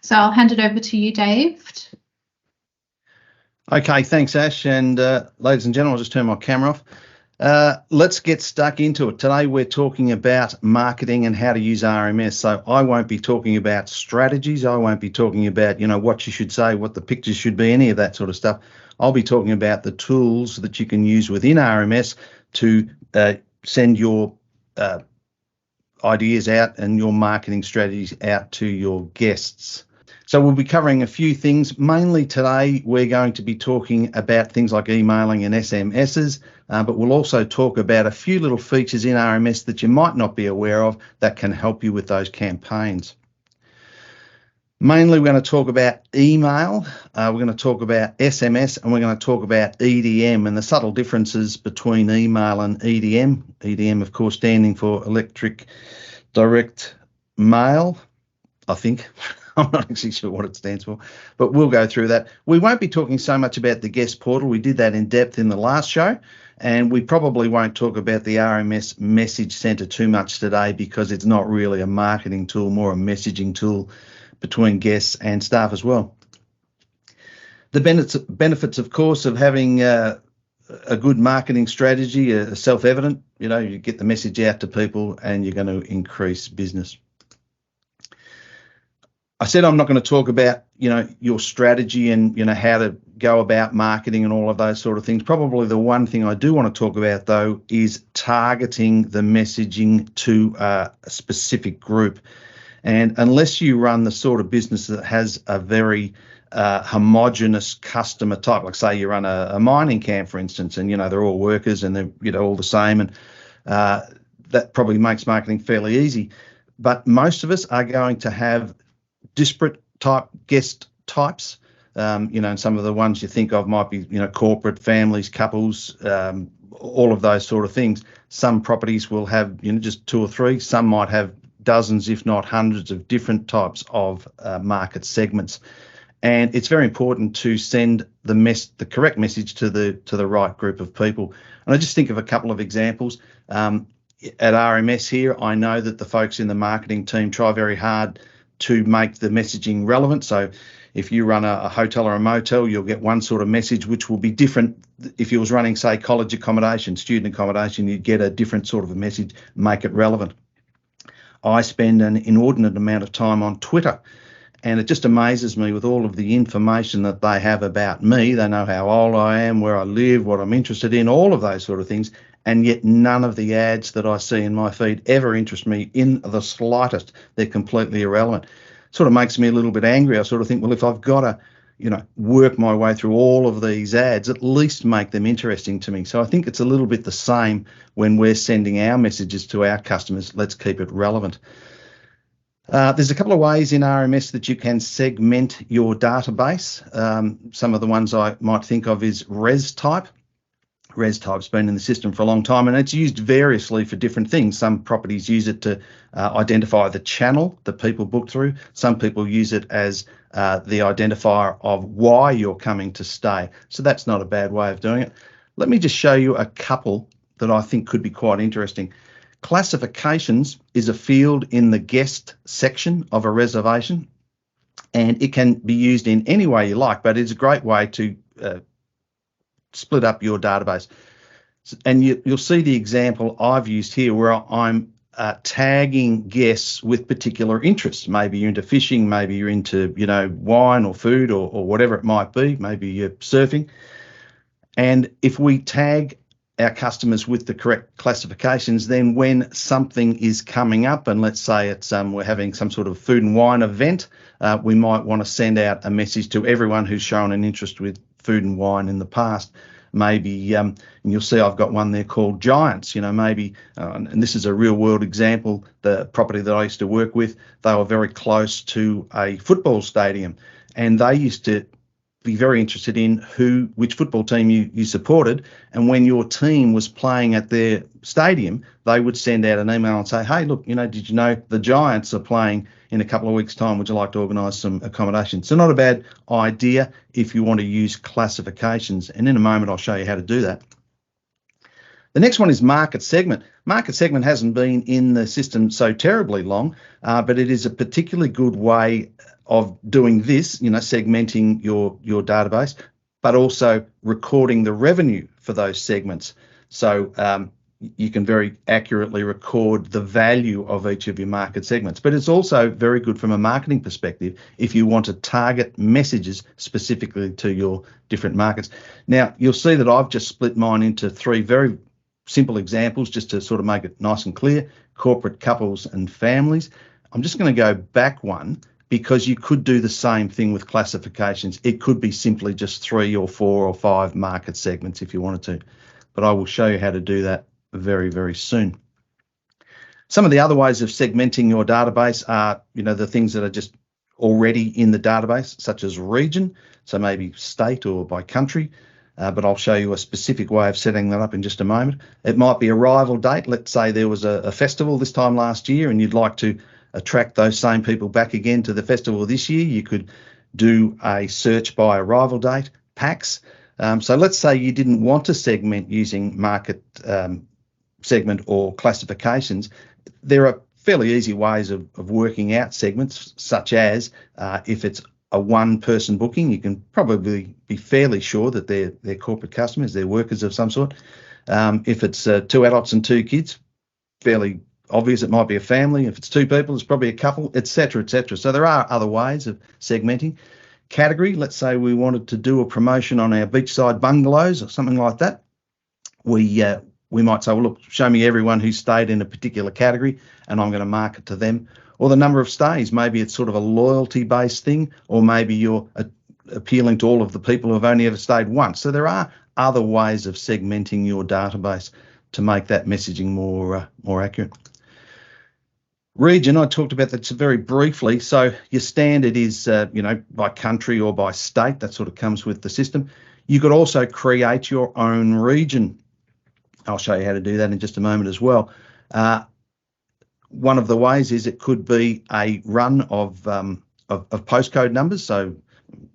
So I'll hand it over to you, Dave. Okay, thanks, Ash. And ladies and gentlemen, I'll just turn my camera off. Let's get stuck into it. Today we're talking about marketing and how to use RMS. So I won't be talking about strategies. I won't be talking about, what you should say, what the pictures should be, any of that sort of stuff. I'll be talking about the tools that you can use within RMS to send your ideas out and your marketing strategies out to your guests. So we'll be covering a few things. Mainly today, we're going to be talking about things like emailing and SMSs, but we'll also talk about a few little features in RMS that you might not be aware of that can help you with those campaigns. Mainly, we're going to talk about email, we're going to talk about SMS, and we're going to talk about EDM and the subtle differences between email and EDM. EDM, of course, standing for electric direct mail, I think. I'm not actually sure what it stands for, but we'll go through that. We won't be talking so much about the guest portal. We did that in depth in the last show, and we probably won't talk about the RMS message center too much today because it's not really a marketing tool, more a messaging tool between guests and staff as well. The benefits, of course, of having a good marketing strategy are self-evident. You get the message out to people and you're going to increase business. I said I'm not going to talk about, your strategy and, how to go about marketing and all of those sort of things. Probably the one thing I do want to talk about, though, is targeting the messaging to a specific group. And unless you run the sort of business that has a very homogenous customer type, like say you run a mining camp, for instance, and, they're all workers and they're, all the same, and that probably makes marketing fairly easy. But most of us are going to have disparate type guest types, and some of the ones you think of might be, corporate, families, couples, all of those sort of things. Some properties will have, just 2 or 3. Some might have dozens, if not hundreds, of different types of market segments. And it's very important to send the correct message to the right group of people. And I just think of a couple of examples. At RMS here, I know that the folks in the marketing team try very hard to make the messaging relevant. So if you run a hotel or a motel, you'll get one sort of message which will be different. If you was running, say, college accommodation, student accommodation, you'd get a different sort of a message, make it relevant. I spend an inordinate amount of time on Twitter, and it just amazes me with all of the information that they have about me. They know how old I am, where I live, what I'm interested in, all of those sort of things. And yet none of the ads that I see in my feed ever interest me in the slightest. They're completely irrelevant. Sort of makes me a little bit angry. I sort of think, well, if I've got to, work my way through all of these ads, at least make them interesting to me. So I think it's a little bit the same when we're sending our messages to our customers. Let's keep it relevant. There's a couple of ways in RMS that you can segment your database. Some of the ones I might think of is res type. Res type's been in the system for a long time, and it's used variously for different things. Some properties use it to identify the channel that people book through. Some people use it as the identifier of why you're coming to stay. So that's not a bad way of doing it. Let me just show you a couple that I think could be quite interesting. Classifications is a field in the guest section of a reservation, and it can be used in any way you like, but it's a great way to split up your database. And you'll see the example I've used here where I'm tagging guests with particular interests. Maybe you're into fishing, maybe you're into, wine or food or whatever it might be. Maybe you're surfing. And if we tag our customers with the correct classifications, then when something is coming up, and let's say it's we're having some sort of food and wine event, we might want to send out a message to everyone who's shown an interest with food and wine in the past. Maybe, and you'll see I've got one there called Giants, maybe, and this is a real world example, the property that I used to work with, they were very close to a football stadium, and they used to be very interested in which football team you supported. And when your team was playing at their stadium, they would send out an email and say, hey, look, did you know the Giants are playing in a couple of weeks' time? Would you like to organise some accommodation? So not a bad idea if you want to use classifications. And in a moment, I'll show you how to do that. The next one is market segment. Market segment hasn't been in the system so terribly long, but it is a particularly good way of doing this, segmenting your database, but also recording the revenue for those segments. So you can very accurately record the value of each of your market segments. But it's also very good from a marketing perspective if you want to target messages specifically to your different markets. Now, you'll see that I've just split mine into 3 very simple examples just to sort of make it nice and clear: corporate, couples and families. I'm just going to go back one because you could do the same thing with classifications. It could be simply just 3 or 4 or 5 market segments if you wanted to, but I will show you how to do that very, very soon. Some of the other ways of segmenting your database are, the things that are just already in the database, such as region, so maybe state or by country, but I'll show you a specific way of setting that up in just a moment. It might be arrival date. Let's say there was a festival this time last year and you'd like to attract those same people back again to the festival this year. You could do a search by arrival date, PAX. So let's say you didn't want to segment using market segment or classifications. There are fairly easy ways of working out segments, such as if it's a one-person booking, you can probably be fairly sure that they're corporate customers, they're workers of some sort. If it's 2 adults and 2 kids, fairly obvious it might be a family. If it's 2 people, it's probably a couple, etc., etc. So there are other ways of segmenting. Category, let's say we wanted to do a promotion on our beachside bungalows or something like that. We might say, well, look, show me everyone who stayed in a particular category and I'm going to market to them. Or the number of stays, maybe it's sort of a loyalty-based thing, or maybe you're appealing to all of the people who have only ever stayed once. So there are other ways of segmenting your database to make that messaging more accurate. Region, I talked about that very briefly. So your standard is, by country or by state. That sort of comes with the system. You could also create your own region. I'll show you how to do that in just a moment as well. One of the ways is it could be a run of postcode numbers. So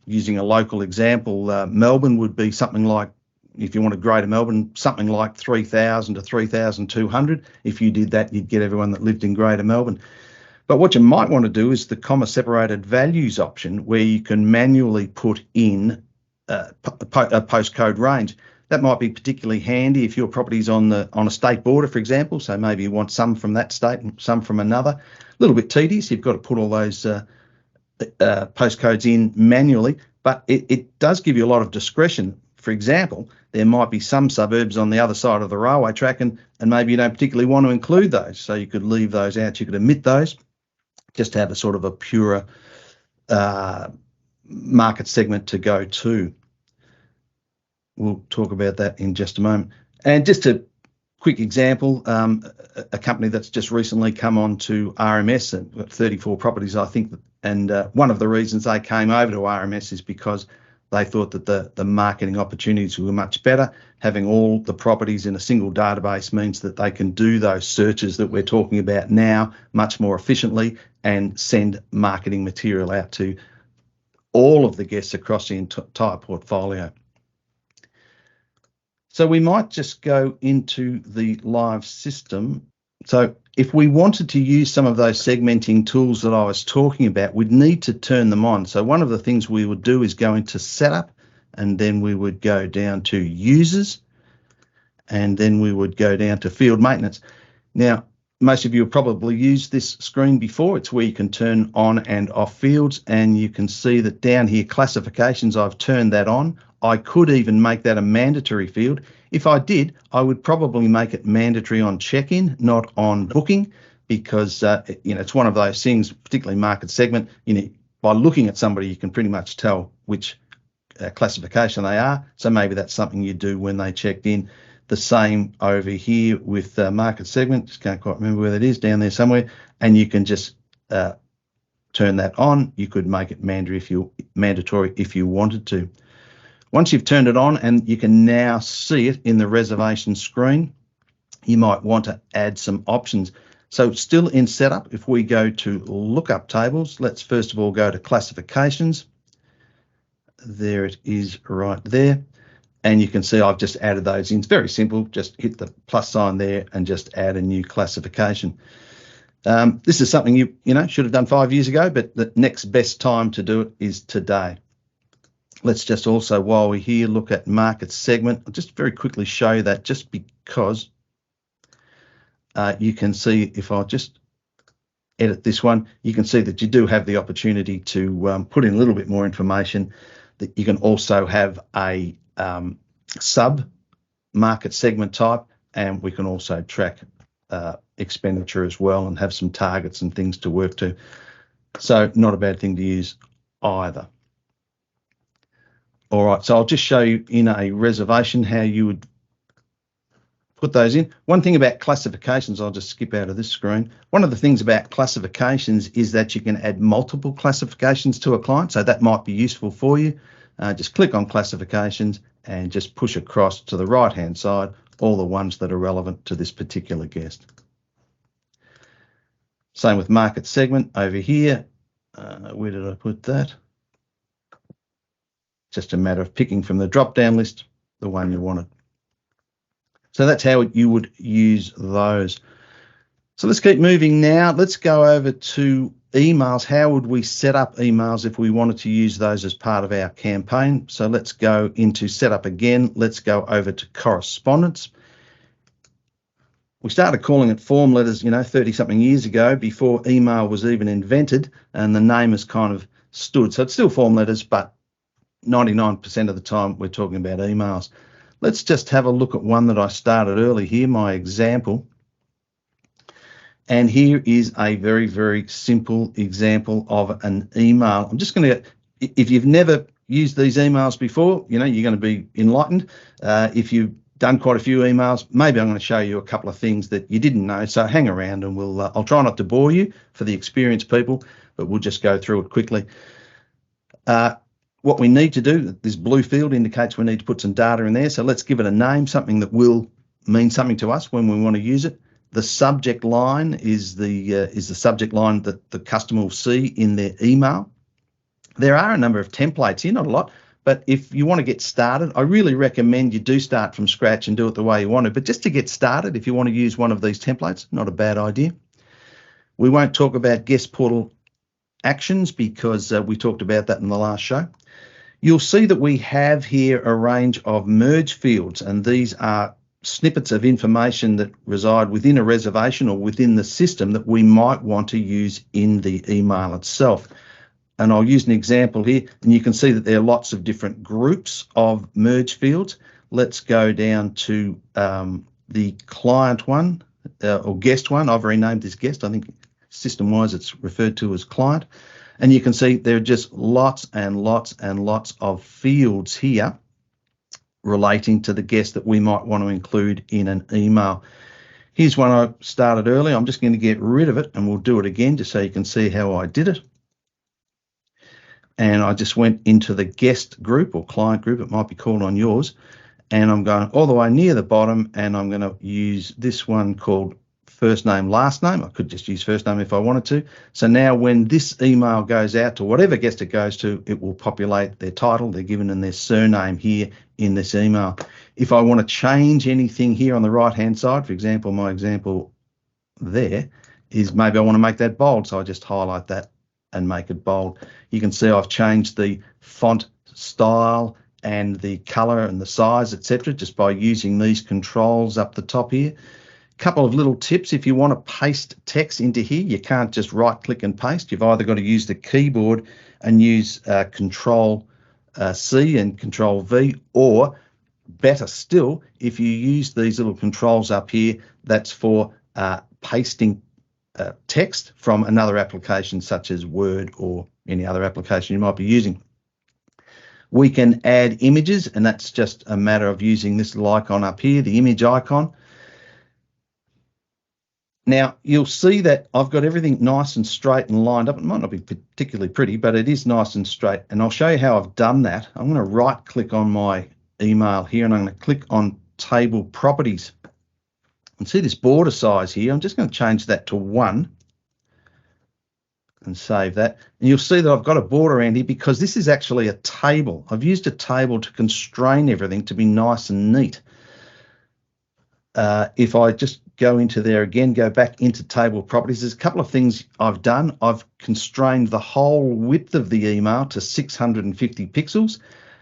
using a local example, Melbourne would be something like, if you wanted Greater Melbourne, something like 3,000 to 3,200. If you did that, you'd get everyone that lived in Greater Melbourne. But what you might want to do is the comma separated values option, where you can manually put in a postcode range. That might be particularly handy if your property's on a state border, for example. So maybe you want some from that state and some from another. A little bit tedious. You've got to put all those postcodes in manually, but it does give you a lot of discretion. For example, there might be some suburbs on the other side of the railway track and maybe you don't particularly want to include those. So you could leave those out. You could omit those, just to have a sort of a purer market segment to go to. We'll talk about that in just a moment. And just a quick example, a company that's just recently come on to RMS, and got 34 properties, I think. And one of the reasons they came over to RMS is because they thought that the marketing opportunities were much better. Having all the properties in a single database means that they can do those searches that we're talking about now much more efficiently and send marketing material out to all of the guests across the entire portfolio. So we might just go into the live system. So if we wanted to use some of those segmenting tools that I was talking about, we'd need to turn them on. So one of the things we would do is go into setup, and then we would go down to users, and then we would go down to field maintenance. Now, most of you have probably used this screen before. It's where you can turn on and off fields, and you can see that down here, classifications, I've turned that on. I could even make that a mandatory field. If I did, I would probably make it mandatory on check-in, not on booking, because it's one of those things, particularly market segment. By looking at somebody, you can pretty much tell which classification they are. So maybe that's something you do when they checked in. The same over here with market segment. Just can't quite remember where that is, down there somewhere. And you can just turn that on. You could make it mandatory if you wanted to. Once you've turned it on and you can now see it in the reservation screen, you might want to add some options. So still in setup, if we go to lookup tables, let's first of all go to classifications. There it is right there. And you can see I've just added those in. It's very simple. Just hit the plus sign there and just add a new classification. This is something you should have done 5 years ago, but the next best time to do it is today. Let's just also, while we're here, look at market segment. I'll just very quickly show you that, just because you can see, if I just edit this one, you can see that you do have the opportunity to put in a little bit more information, that you can also have a sub market segment type, and we can also track expenditure as well and have some targets and things to work to. So not a bad thing to use either. All right, so I'll just show you in a reservation how you would put those in. One thing about classifications, I'll just skip out of this screen. One of the things about classifications is that you can add multiple classifications to a client, so that might be useful for you. Just click on classifications and just push across to the right hand side all the ones that are relevant to this particular guest. Same with market segment over here. Where did I put that? Just a matter of picking from the drop down list the one you wanted. So that's how you would use those. So let's keep moving now. Let's go over to emails. How would we set up emails if we wanted to use those as part of our campaign? So let's go into setup again. Let's go over to correspondence. We started calling it form letters, 30 something years ago, before email was even invented, and the name has kind of stood. So it's still form letters, but 99% of the time we're talking about emails. Let's just have a look at one that I started early here, my example. And here is a very, very simple example of an email. I'm just going to, if you've never used these emails before, you're going to be enlightened. If you've done quite a few emails, maybe I'm going to show you a couple of things that you didn't know. So hang around and I'll try not to bore you for the experienced people, but we'll just go through it quickly. What we need to do, this blue field indicates we need to put some data in there. So let's give it a name, something that will mean something to us when we want to use it. The subject line is the subject line that the customer will see in their email. There are a number of templates here, not a lot, but if you want to get started, I really recommend you do start from scratch and do it the way you want to. But just to get started, if you want to use one of these templates, not a bad idea. We won't talk about guest portal actions because we talked about that in the last show. You'll see that we have here a range of merge fields, and these are snippets of information that reside within a reservation or within the system that we might want to use in the email itself. And I'll use an example here, and you can see that there are lots of different groups of merge fields. Let's go down to the client one or guest one. I've renamed this guest. I think system-wise it's referred to as client. And you can see there are just lots and lots and lots of fields here relating to the guest that we might want to include in an email. Here's one I started earlier. I'm just going to get rid of it and we'll do it again just so you can see how I did it. And I just went into the guest group or client group, it might be called on yours, and I'm going all the way near the bottom, and I'm going to use this one called first name, last name. I could just use first name if I wanted to. So now when this email goes out to whatever guest it goes to, it will populate their title, their given, and their surname here in this email. If I want to change anything here on the right hand side, for example, my example there is maybe I want to make that bold, so I just highlight that and make it bold. You can see I've changed the font style and the color and the size, etc., just by using these controls up the top here. Couple of little tips: if you want to paste text into here, you can't just right click and paste. You've either got to use the keyboard and use Control C and Control V, or better still, if you use these little controls up here, that's for pasting text from another application such as Word or any other application you might be using. We can add images, and that's just a matter of using this little icon up here, the image icon. Now, you'll see that I've got everything nice and straight and lined up. It might not be particularly pretty, but it is nice and straight. And I'll show you how I've done that. I'm going to right click on my email here, and I'm going to click on table properties. And see this border size here. I'm just going to change that to 1 and save that. And you'll see that I've got a border around here because this is actually a table. I've used a table to constrain everything to be nice and neat. If I just go into there again, go back into table of properties, there's a couple of things I've done. I've constrained the whole width of the email to 650 pixels.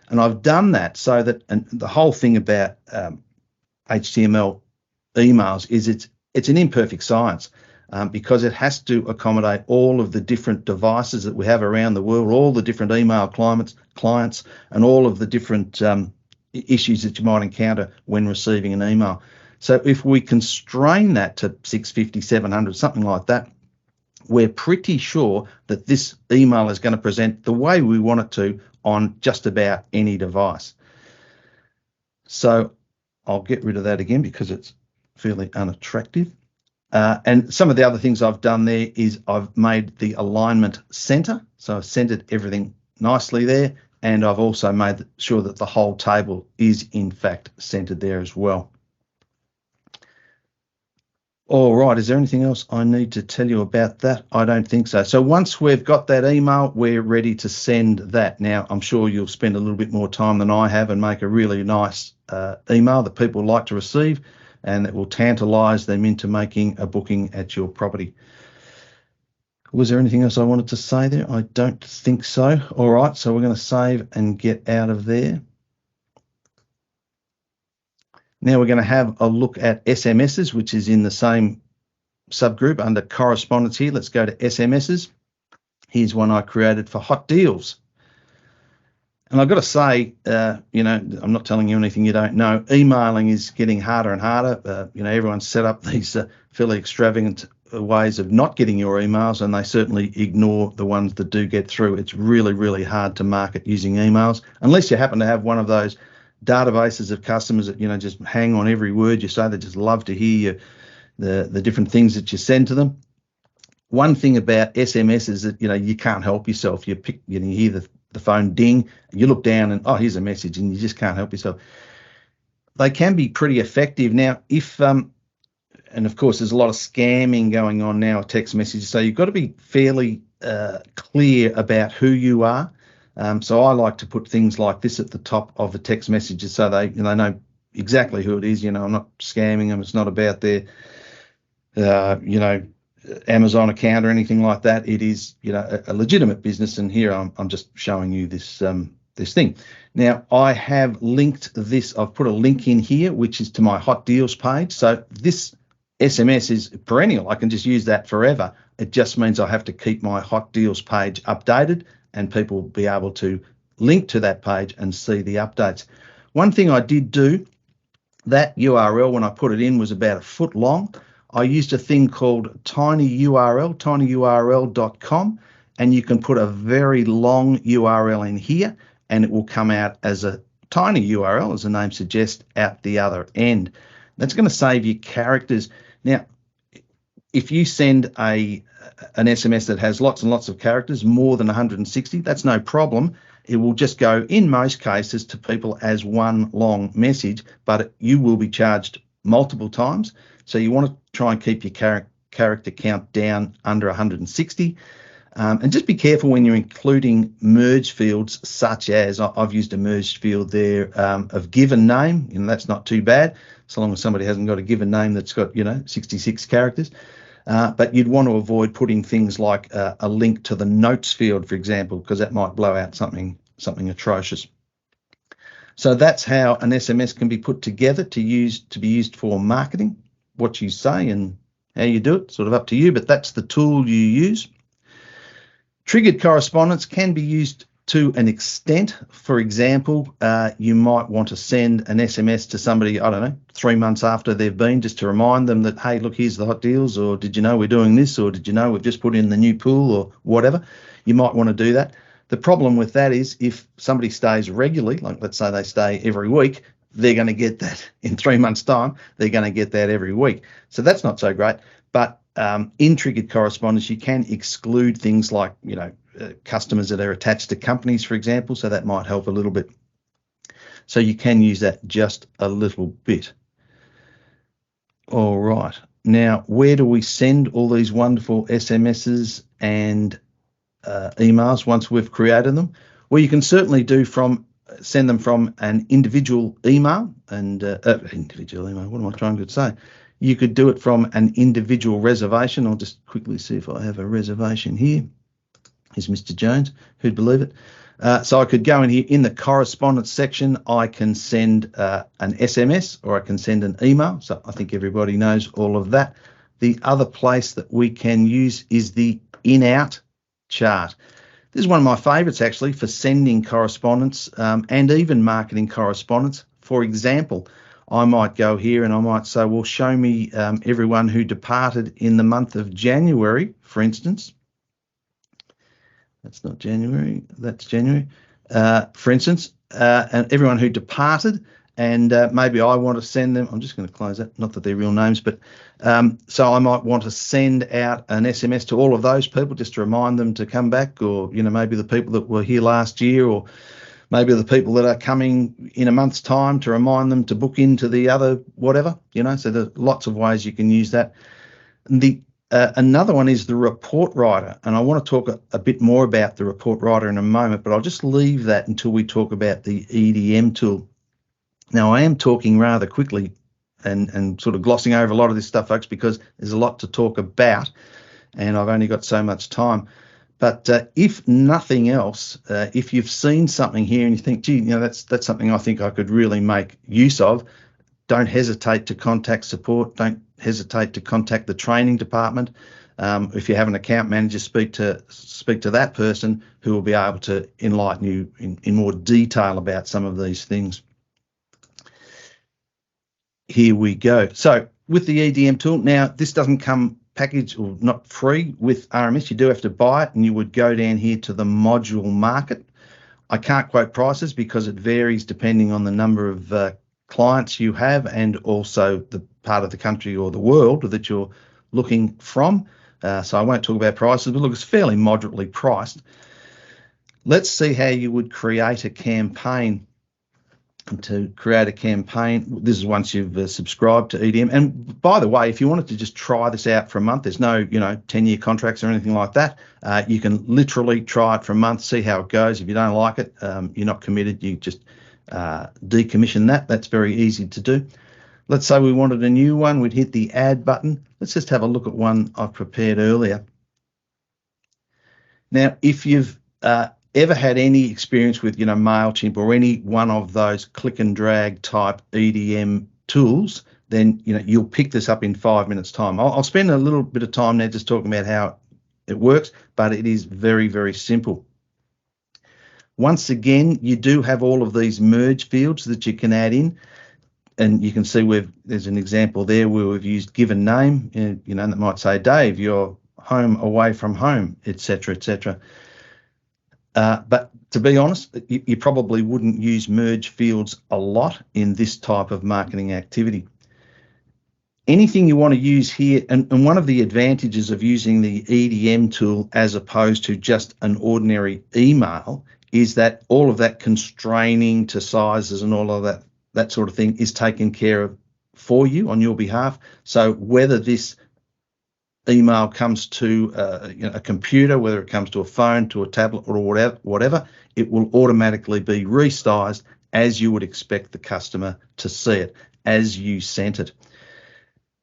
And I've done that so that, and the whole thing about HTML emails is it's an imperfect science, because it has to accommodate all of the different devices that we have around the world, all the different email clients, and all of the different issues that you might encounter when receiving an email. So if we constrain that to 650, 700, something like that, we're pretty sure that this email is going to present the way we want it to on just about any device. So I'll get rid of that again because it's fairly unattractive. And some of the other things I've done there is I've made the alignment center. So I've centered everything nicely there. And I've also made sure that the whole table is in fact centered there as well. All right, is there anything else I need to tell you about that? I don't think so. So once we've got that email, we're ready to send that. Now, I'm sure you'll spend a little bit more time than I have and make a really nice email that people like to receive, and that will tantalize them into making a booking at your property. Was there anything else I wanted to say there? I don't think so. All right, so we're going to save and get out of there. Now we're going to have a look at SMSs, which is in the same subgroup under correspondence here. Let's go to SMSs. Here's one I created for hot deals. And I've got to say, I'm not telling you anything you don't know. Emailing is getting harder and harder. Everyone's set up these fairly extravagant ways of not getting your emails, and they certainly ignore the ones that do get through. It's really, really hard to market using emails, unless you happen to have one of those databases of customers that just hang on every word you say. They just love to hear the different things that you send to them. One thing about SMS is that you can't help yourself. You hear the phone ding, you look down and here's a message, and you just can't help yourself. They can be pretty effective. Now, if and of course there's a lot of scamming going on now with text messages, so you've got to be fairly clear about who you are. So I like to put things like this at the top of the text messages so they know exactly who it is. I'm not scamming them. It's not about their Amazon account or anything like that. It is a legitimate business, and here I'm just showing you this this thing. Now I have linked this. I've put a link in here which is to my hot deals page. So this SMS is perennial. I can just use that forever. It just means I have to keep my hot deals page updated, and people will be able to link to that page and see the updates. One thing I did do, that URL when I put it in was about 1 foot long. I used a thing called tinyurl.com, and you can put a very long URL in here and it will come out as a tiny URL, as the name suggests, out the other end. That's going to save you characters. Now, if you send an SMS that has lots and lots of characters, more than 160, that's no problem. It will just go, in most cases, to people as one long message, but you will be charged multiple times. So you want to try and keep your character count down under 160. And just be careful when you're including merge fields, such as I've used a merged field there of given name. That's not too bad, so long as somebody hasn't got a given name that's got 66 characters. But you'd want to avoid putting things like a link to the notes field, for example, because that might blow out something atrocious. So that's how an SMS can be put together to be used for marketing. What you say and how you do it, sort of up to you, but that's the tool you use. Triggered correspondence can be used to an extent. For example, you might want to send an SMS to somebody, 3 months after they've been, just to remind them that, hey, look, here's the hot deals, or did you know we're doing this, or did you know we've just put in the new pool, or whatever. You might want to do that. The problem with that is if somebody stays regularly, like let's say they stay every week, they're going to get that in 3 months' time. They're going to get that every week. So that's not so great. But in triggered correspondence, you can exclude things like, customers that are attached to companies, for example. So that might help a little bit. So you can use that just a little bit. All right. Now, where do we send all these wonderful SMSs and emails once we've created them? Well, you can certainly send them from an individual email and individual email. What am I trying to say? You could do it from an individual reservation. I'll just quickly see if I have a reservation here. Here's Mr. Jones, who'd believe it. So I could go in here in the correspondence section. I can send an SMS or I can send an email. So I think everybody knows all of that. The other place that we can use is the in-out chart. This is one of my favorites actually for sending correspondence and even marketing correspondence. For example, I might go here and I might say, well, show me everyone who departed in the month of January, for instance. That's not January, that's January. For instance, and everyone who departed, and maybe I want to send them, I'm just going to close that, not that they're real names, but so I might want to send out an SMS to all of those people just to remind them to come back, or, you know, maybe the people that were here last year, or maybe the people that are coming in a month's time to remind them to book into the other whatever, you know, so there's lots of ways you can use that. Another one is the report writer, and I want to talk a bit more about the report writer in a moment, but I'll just leave that until we talk about the EDM tool. Now, I am talking rather quickly and sort of glossing over a lot of this stuff, folks, because there's a lot to talk about, and I've only got so much time. But if nothing else, if you've seen something here and you think, gee, you know, that's something I think I could really make use of, don't hesitate to contact support. Don't hesitate to contact the training department. If you have an account manager, speak to that person who will be able to enlighten you in more detail about some of these things. Here we go. So with the EDM tool, now this doesn't come packaged or not free with RMS. You do have to buy it, and you would go down here to the module market. I can't quote prices because it varies depending on the number of clients you have and also the part of the country or the world that you're looking from. So I won't talk about prices, but look, it's fairly moderately priced. Let's see how you would create a campaign. To create a campaign, this is once you've subscribed to EDM. And by the way, if you wanted to just try this out for a month, there's no, 10-year contracts or anything like that. You can literally try it for a month, see how it goes. If you don't like it, you're not committed, you just decommission that. That's very easy to do. Let's say we wanted a new one, we'd hit the add button. Let's just have a look at one I've prepared earlier. Now, if you've ever had any experience with, MailChimp or any one of those click and drag type EDM tools, then, you'll pick this up in 5 minutes time. I'll spend a little bit of time now just talking about how it works, but it is very, very simple. Once again, you do have all of these merge fields that you can add in, and you can see there's an example there where we've used given name, that might say, Dave, you're home, away from home, etc., etc. But to be honest, you probably wouldn't use merge fields a lot in this type of marketing activity. Anything you want to use here, and one of the advantages of using the EDM tool as opposed to just an ordinary email is that all of that constraining to sizes and all of that sort of thing is taken care of for you on your behalf. So whether this email comes to a computer, whether it comes to a phone, to a tablet, or whatever, it will automatically be resized as you would expect the customer to see it as you sent it.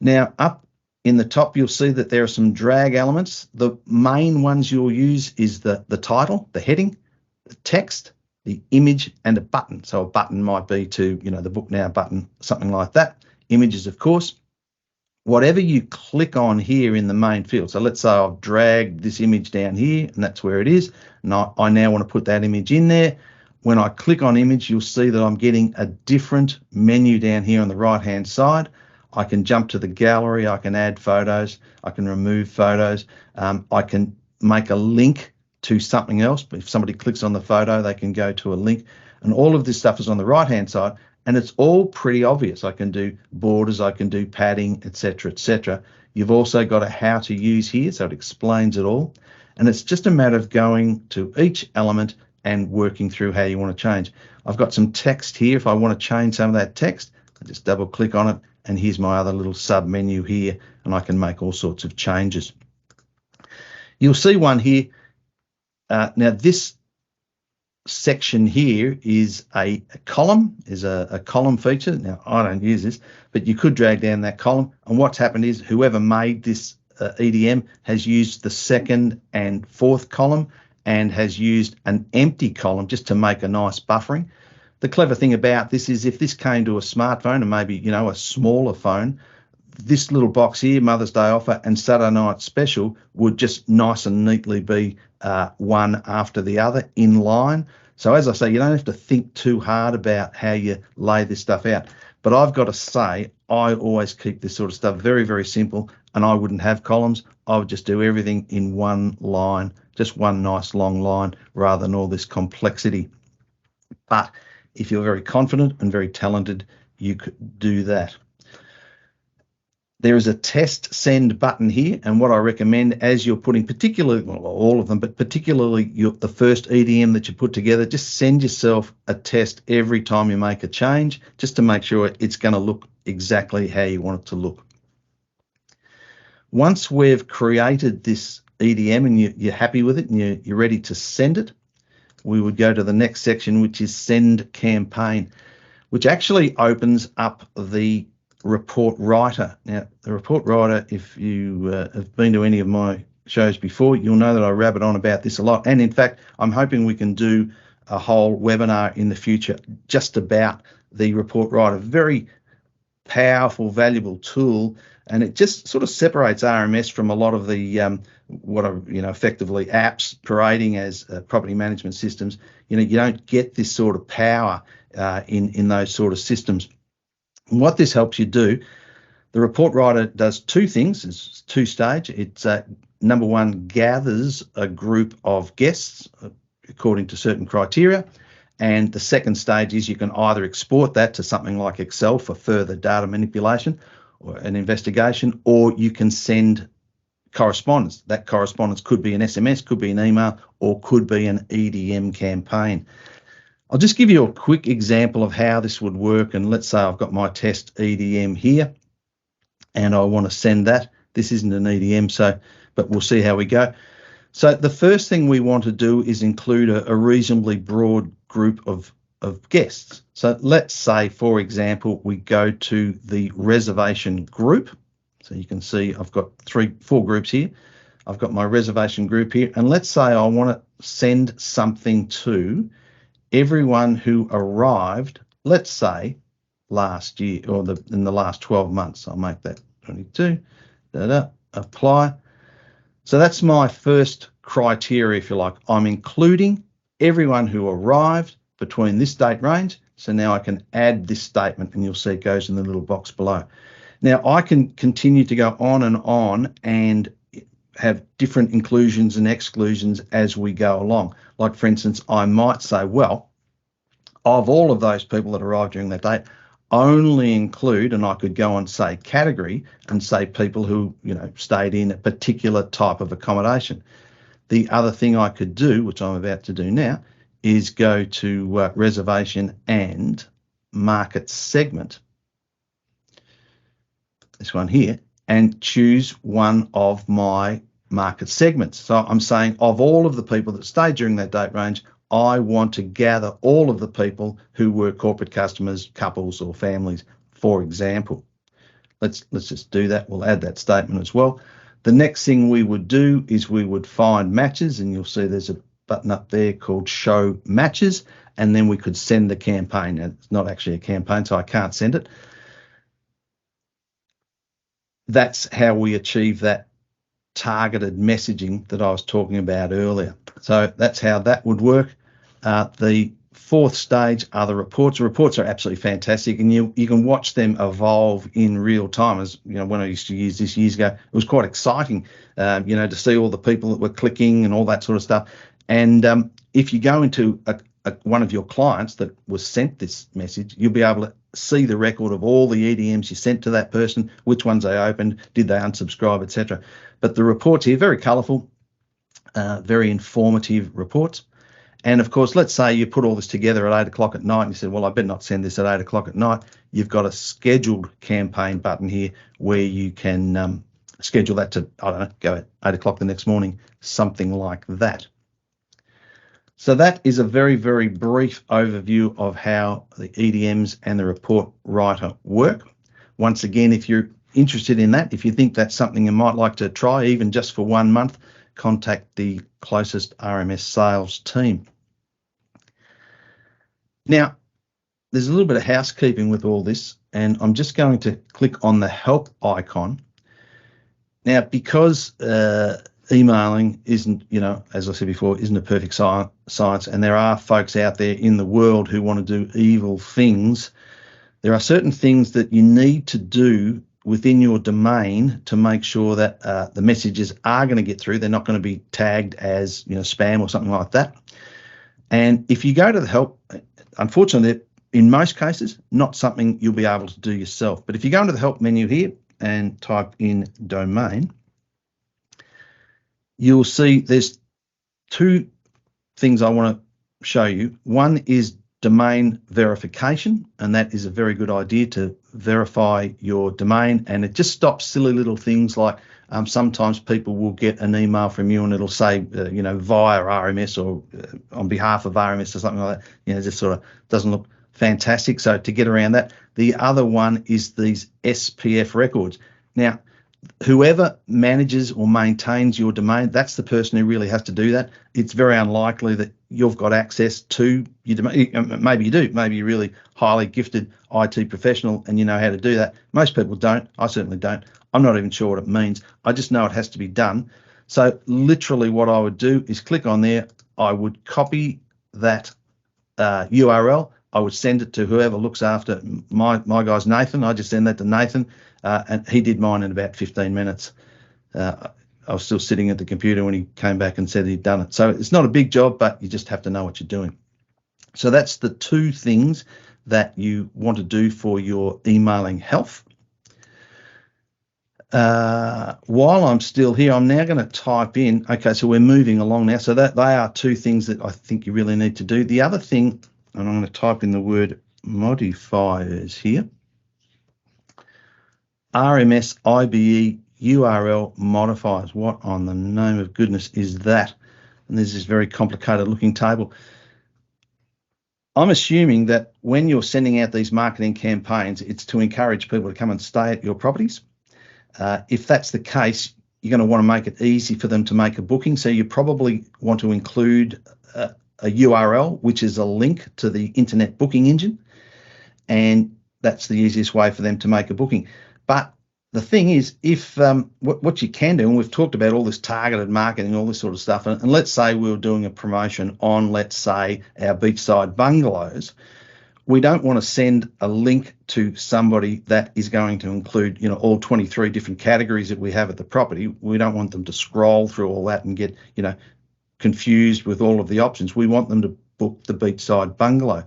Now, up in the top, you'll see that there are some drag elements. The main ones you'll use is the title, the heading, the text, the image, and a button. So a button might be to, the book now button, something like that. Images, of course. Whatever you click on here in the main field. So let's say I've dragged this image down here and that's where it is. And I now want to put that image in there. When I click on image, you'll see that I'm getting a different menu down here on the right-hand side. I can jump to the gallery. I can add photos. I can remove photos. I can make a link to something else. If somebody clicks on the photo, they can go to a link. And all of this stuff is on the right-hand side. And it's all pretty obvious. I can do borders, I can do padding, etc., etc. You've also got a how to use here, so it explains it all. And it's just a matter of going to each element and working through how you want to change. I've got some text here. If I want to change some of that text, I just double click on it, and here's my other little sub menu here, and I can make all sorts of changes. You'll see one here. Now this section here is a column, is a column feature. Now, I don't use this, but you could drag down that column. And what's happened is whoever made this EDM has used the second and fourth column and has used an empty column just to make a nice buffering. The clever thing about this is if this came to a smartphone and maybe, you know, a smaller phone, this little box here, Mother's Day offer and Saturday night special, would just nice and neatly be one after the other in line. So as I say, you don't have to think too hard about how you lay this stuff out. But I've got to say, I always keep this sort of stuff very, very simple, and I wouldn't have columns. I would just do everything in one line, just one nice long line, rather than all this complexity. But if you're very confident and very talented, you could do that. There is a test send button here, and what I recommend as you're putting particularly, well, all of them, but particularly the first EDM that you put together, just send yourself a test every time you make a change, just to make sure it's going to look exactly how you want it to look. Once we've created this EDM and you're happy with it and you're ready to send it, we would go to the next section, which is send campaign, which actually opens up the report writer. Now, the report writer, if you have been to any of my shows before, you'll know that I rabbit on about this a lot. And in fact, I'm hoping we can do a whole webinar in the future just about the report writer. Very powerful, valuable tool, and it just sort of separates RMS from a lot of the what are, you know, effectively apps parading as property management systems. You know, you don't get this sort of power in those sort of systems. And what this helps you do, the report writer does two things. It's two-stage. It's number one, gathers a group of guests according to certain criteria. And the second stage is you can either export that to something like Excel for further data manipulation or an investigation, or you can send correspondence. That correspondence could be an SMS, could be an email, or could be an EDM campaign. I'll just give you a quick example of how this would work. And let's say I've got my test EDM here and I want to send that. This isn't an EDM, but we'll see how we go. So the first thing we want to do is include a reasonably broad group of guests. So let's say, for example, we go to the reservation group. So you can see I've got 4 groups here. I've got my reservation group here. And let's say I want to send something to everyone who arrived, let's say, last year or in the last 12 months. I'll make that 22, apply. So that's my first criteria, if you like. I'm including everyone who arrived between this date range. So now I can add this statement, and you'll see it goes in the little box below. Now I can continue to go on and have different inclusions and exclusions as we go along. Like, for instance, I might say, well, of all of those people that arrived during that date, only include, and I could go and say category and say people who, you know, stayed in a particular type of accommodation. The other thing I could do, which I'm about to do now, is go to reservation and market segment, this one here, and choose one of my market segments. So I'm saying of all of the people that stayed during that date range, I want to gather all of the people who were corporate customers, couples or families, for example. Let's just do that. We'll add that statement as well. The next thing we would do is we would find matches, and you'll see there's a button up there called show matches, and then we could send the campaign. Now, it's not actually a campaign, so I can't send it. That's how we achieve that targeted messaging that I was talking about earlier. So that's how that would work. The fourth stage are the reports. The reports are absolutely fantastic, and you can watch them evolve in real time. As you know, when I used to use this years ago, it was quite exciting, you know, to see all the people that were clicking and all that sort of stuff. And if you go into one of your clients that was sent this message, you'll be able to see the record of all the EDMs you sent to that person, which ones they opened, did they unsubscribe, etc. But the reports here, very colourful, very informative reports. And of course, let's say you put all this together at 8 o'clock at night and you said, well, I better not send this at 8 o'clock at night. You've got a scheduled campaign button here where you can schedule that to, I don't know, go at 8 o'clock the next morning, something like that. So that is a very, very brief overview of how the EDMs and the report writer work. Once again, if you're interested in that, if you think that's something you might like to try, even just for 1 month, contact the closest RMS sales team. Now, there's a little bit of housekeeping with all this, and I'm just going to click on the help icon. Now, because emailing isn't, as I said before, isn't a perfect science, and there are folks out there in the world who want to do evil things, there are certain things that you need to do within your domain to make sure that the messages are going to get through. They're not going to be tagged as spam or something like that. And if you go to the help, unfortunately, in most cases, not something you'll be able to do yourself. But if you go into the help menu here and type in domain, you'll see there's two things I want to show you. One is domain verification, and that is a very good idea to verify your domain, and it just stops silly little things like sometimes people will get an email from you and it'll say via RMS or on behalf of RMS or something like that. It just sort of doesn't look fantastic. So to get around that, the other one is these SPF records. Now, whoever manages or maintains your domain, that's the person who really has to do that. It's very unlikely that you've got access to your domain. Maybe you do. Maybe you're really highly gifted IT professional and you know how to do that. Most people don't. I certainly don't. I'm not even sure what it means. I just know it has to be done. So literally what I would do is click on there. I would copy that URL. I would send it to whoever looks after my guy's Nathan. I just send that to Nathan, and he did mine in about 15 minutes. I was still sitting at the computer when he came back and said he'd done it. So it's not a big job, but you just have to know what you're doing. So that's the two things that you want to do for your emailing health. While I'm still here, I'm now going to type in, okay, so we're moving along now. So that they are two things that I think you really need to do. The other thing, and I'm going to type in the word modifiers here, RMS IBE URL modifiers. What on the name of goodness is that? And there's this very complicated looking table. I'm assuming that when you're sending out these marketing campaigns, it's to encourage people to come and stay at your properties. If that's the case, you're going to want to make it easy for them to make a booking. So you probably want to include a URL, which is a link to the internet booking engine. And that's the easiest way for them to make a booking. But the thing is, if what you can do, and we've talked about all this targeted marketing, all this sort of stuff, and let's say we were doing a promotion on, let's say, our beachside bungalows, we don't want to send a link to somebody that is going to include, all 23 different categories that we have at the property. We don't want them to scroll through all that and get, confused with all of the options. We want them to book the beachside bungalow.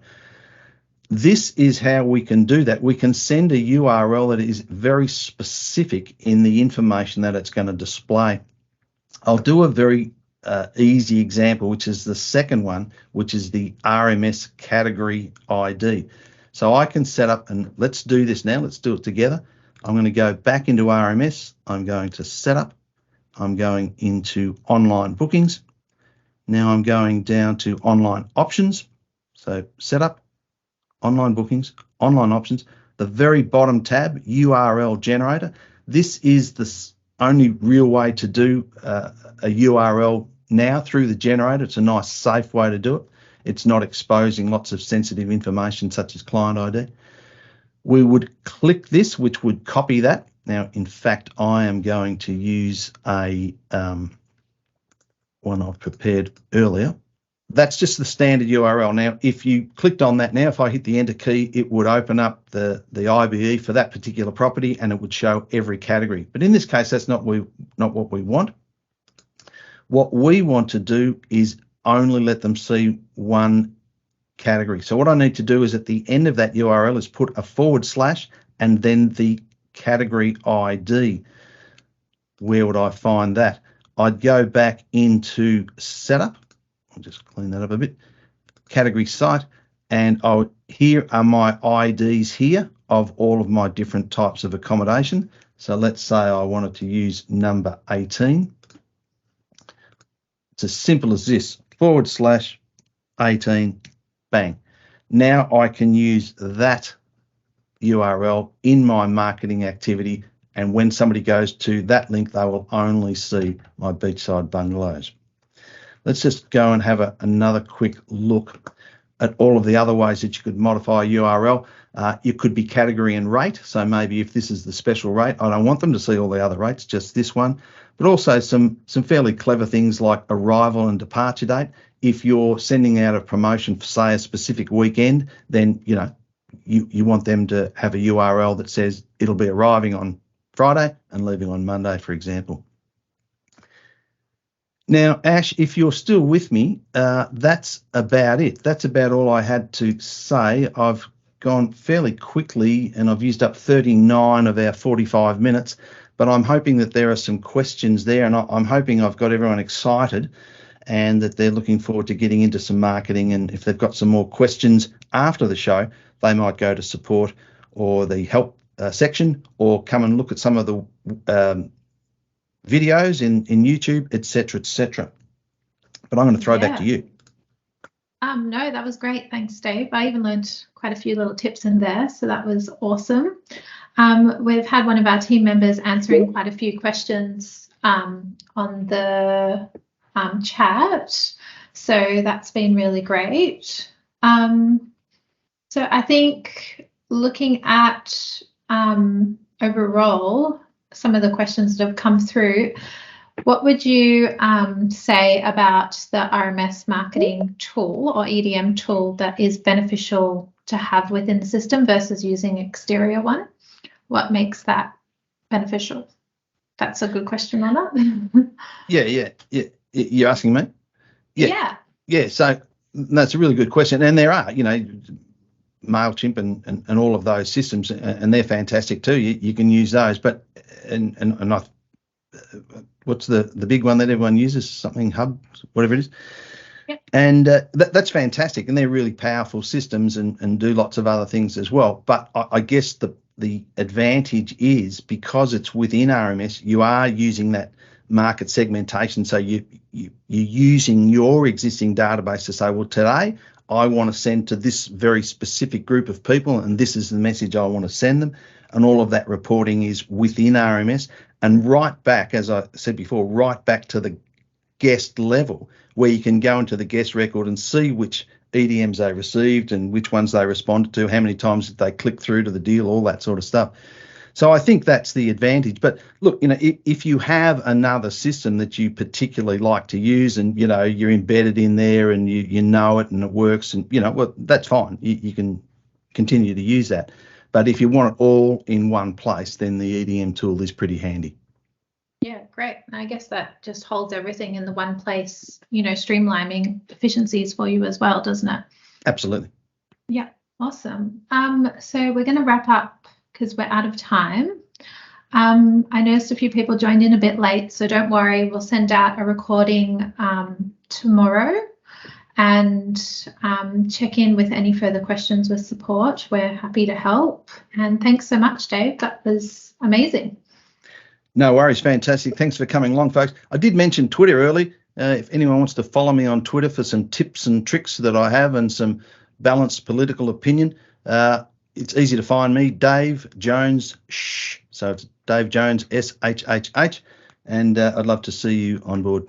This is how we can do that. We can send a URL that is very specific in the information that it's going to display. I'll do a very easy example, which is the second one, which is the RMS category ID. So I can set up, and let's do this now. Let's do it together. I'm going to go back into RMS. I'm going to set up. I'm going into online bookings. Now I'm going down to online options. So setup, online bookings, online options, the very bottom tab, URL generator. This is the only real way to do a URL now through the generator. It's a nice, safe way to do it. It's not exposing lots of sensitive information such as client ID. We would click this, which would copy that. Now, in fact, I am going to use a one I've prepared earlier. That's just the standard URL. Now, if you clicked on that now, if I hit the enter key, it would open up the IBE for that particular property and it would show every category. But in this case, that's not what we want. What we want to do is only let them see one category. So what I need to do is at the end of that URL is put a / and then the category ID. Where would I find that? I'd go back into setup. I'll just clean that up a bit. Category site, and here are my IDs here of all of my different types of accommodation. So let's say I wanted to use number 18. It's as simple as this, / 18, bang. Now I can use that URL in my marketing activity, and when somebody goes to that link, they will only see my beachside bungalows. Let's just go and have another quick look at all of the other ways that you could modify a URL. You could be category and rate. So maybe if this is the special rate, I don't want them to see all the other rates, just this one. But also some fairly clever things like arrival and departure date. If you're sending out a promotion for, say, a specific weekend, then you want them to have a URL that says it'll be arriving on Friday and leaving on Monday, for example. Now, Ash, if you're still with me, that's about it. That's about all I had to say. I've gone fairly quickly and I've used up 39 of our 45 minutes, but I'm hoping that there are some questions there, and I'm hoping I've got everyone excited and that they're looking forward to getting into some marketing. And if they've got some more questions after the show, they might go to support or the help section, or come and look at some of the videos in YouTube, etc., etc. But I'm going to throw back to you. No, that was great. Thanks, Dave. I even learned quite a few little tips in there, so that was awesome. We've had one of our team members answering quite a few questions on the chat, so that's been really great. So I think looking at overall some of the questions that have come through, what would you say about the RMS marketing tool or EDM tool that is beneficial to have within the system versus using exterior one? What makes that beneficial? That's a good question, or not? Yeah. You're asking me? Yeah. So that's a really good question. And there are, MailChimp and all of those systems, and they're fantastic too. You can use those, but and what's the big one that everyone uses? Something Hub, whatever it is. Yep. And that's fantastic, and they're really powerful systems and do lots of other things as well. But I guess the advantage is, because it's within RMS, you are using that market segmentation. So you're using your existing database to say, well, today I want to send to this very specific group of people, and this is the message I want to send them. And all of that reporting is within RMS, and right back, as I said before, right back to the guest level, where you can go into the guest record and see which EDMs they received and which ones they responded to, how many times did they click through to the deal, all that sort of stuff. So I think that's the advantage. But look, if you have another system that you particularly like to use, and you're embedded in there and you know it and it works, and well, that's fine. You can continue to use that. But if you want it all in one place, then the EDM tool is pretty handy. Yeah, great. And I guess that just holds everything in the one place, streamlining efficiencies for you as well, doesn't it? Absolutely. Yeah, awesome. So we're going to wrap up because we're out of time. I noticed a few people joined in a bit late, so don't worry. We'll send out a recording tomorrow, and check in with any further questions with support. We're happy to help. And thanks so much, Dave. That was amazing. No worries. Fantastic. Thanks for coming along, folks. I did mention Twitter early. If anyone wants to follow me on Twitter for some tips and tricks that I have and some balanced political opinion, it's easy to find me, Dave Jones Shh. So it's Dave Jones SHHH, and I'd love to see you on board.